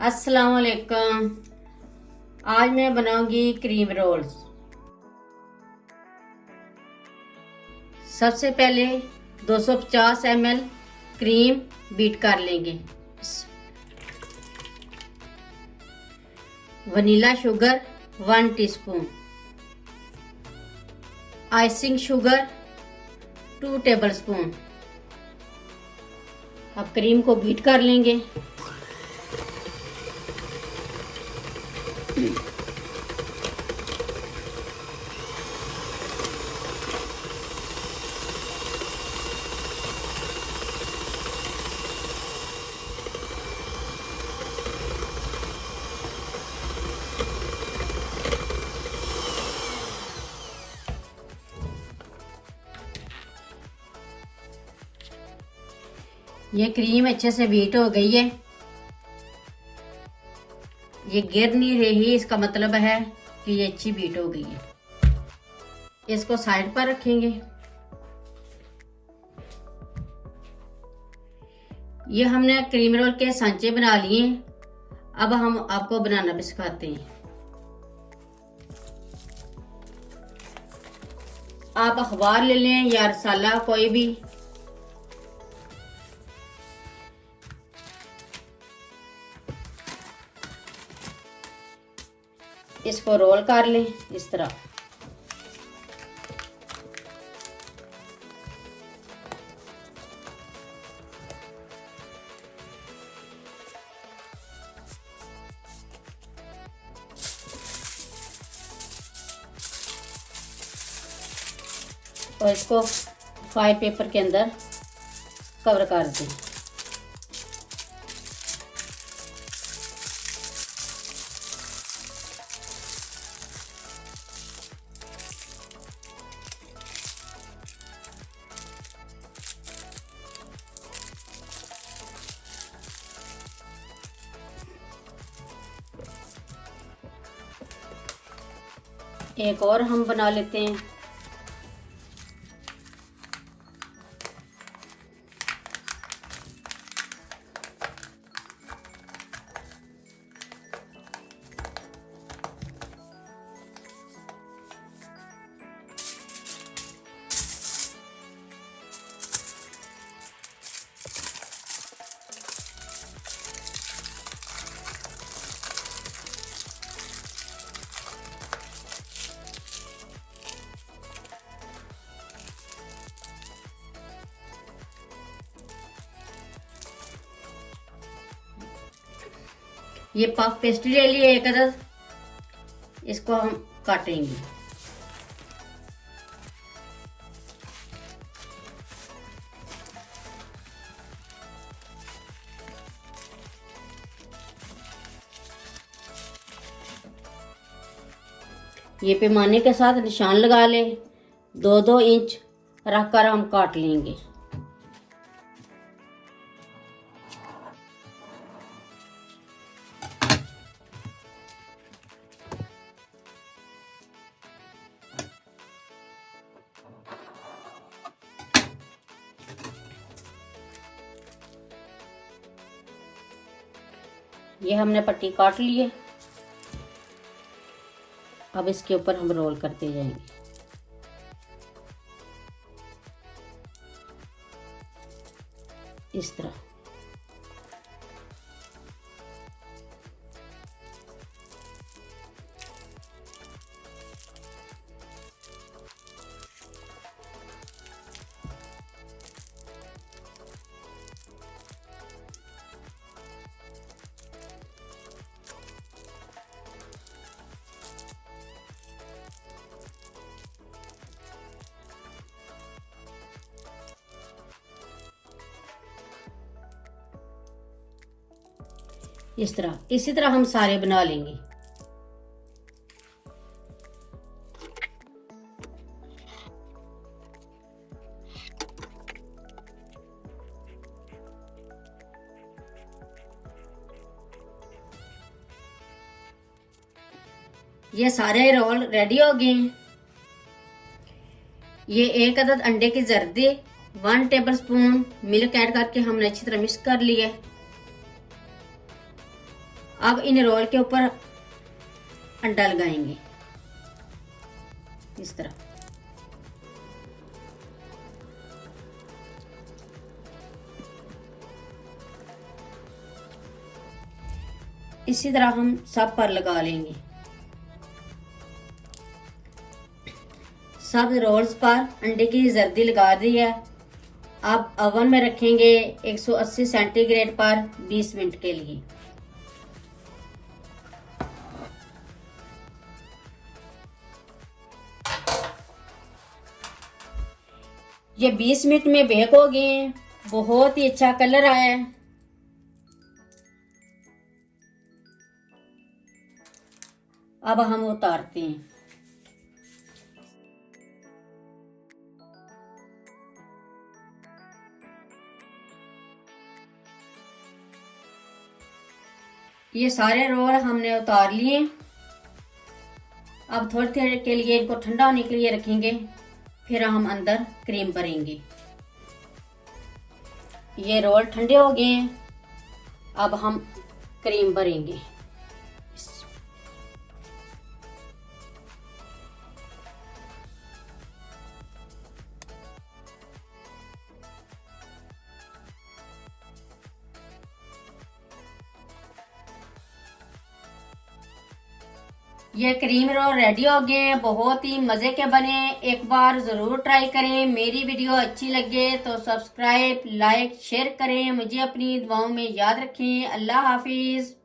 अस्सलाम वालेकुम। आज मैं बनाऊंगी क्रीम रोल्स। सबसे पहले 250 ml क्रीम बीट कर लेंगे। Vanilla sugar 1 teaspoon, icing sugar 2 tablespoon. अब क्रीम को बीट कर लेंगे। ये क्रीम अच्छे से बीट हो गई है। ये गिर नहीं रही, इसका मतलब है कि ये अच्छी बीट हो गई है। इसको साइड पर रखेंगे। ये हमने क्रीम रोल के सांचे बना लिए। अब हम आपको बनाना भी सिखाते हैं। आप अखबार ले लें या रसाला, कोई भी। इसको रोल कर लें इस तरह। और इसको फॉइल पेपर के अंदर कवर कर दें। एक और हम बना लेते हैं। ये पफ पेस्ट्री ले लिए एक अदद। इसको हम काटेंगे। ये पैमाने के साथ निशान लगा ले। 2-2 इंच रखकर हम काट लेंगे। ये हमने पट्टी काट ली है। अब इसके ऊपर हम रोल करते जाएंगे। इस तरह। इसी तरह हम सारे बना लेंगे। ये सारे रोल रेडी हो गए हैं। ये एक अदद अंडे की जर्दी, 1 टेबलस्पून मिल्क ऐड करके हमने अच्छी तरह मिक्स कर लिया है। अब इन रोल के ऊपर अंडा लगाएंगे इस तरह। इसी तरह हम सब पर लगा लेंगे। सब रोल्स पर अंडे की जर्दी लगा दी है। अब ओवन में रखेंगे 180 सेंटीग्रेड पर 20 मिनट के लिए। ये 20 मिनट में बेक हो गए हैं। बहुत ही अच्छा कलर आया है। अब हम उतारते हैं। ये सारे रोल हमने उतार लिए। अब थोड़ी देर के लिए इनको ठंडा होने के लिए रखेंगे, फिर हम अंदर क्रीम भरेंगे। ये रोल ठंडे हो गए हैं। अब हम क्रीम भरेंगे। ये क्रीम रोल रेडी हो गए हैं। बहुत ही मजे के बने। एक बार जरूर ट्राई करें। मेरी वीडियो अच्छी लगे तो सब्सक्राइब, लाइक, शेयर करें। मुझे अपनी दुआओं में याद रखें। अल्लाह हाफिज।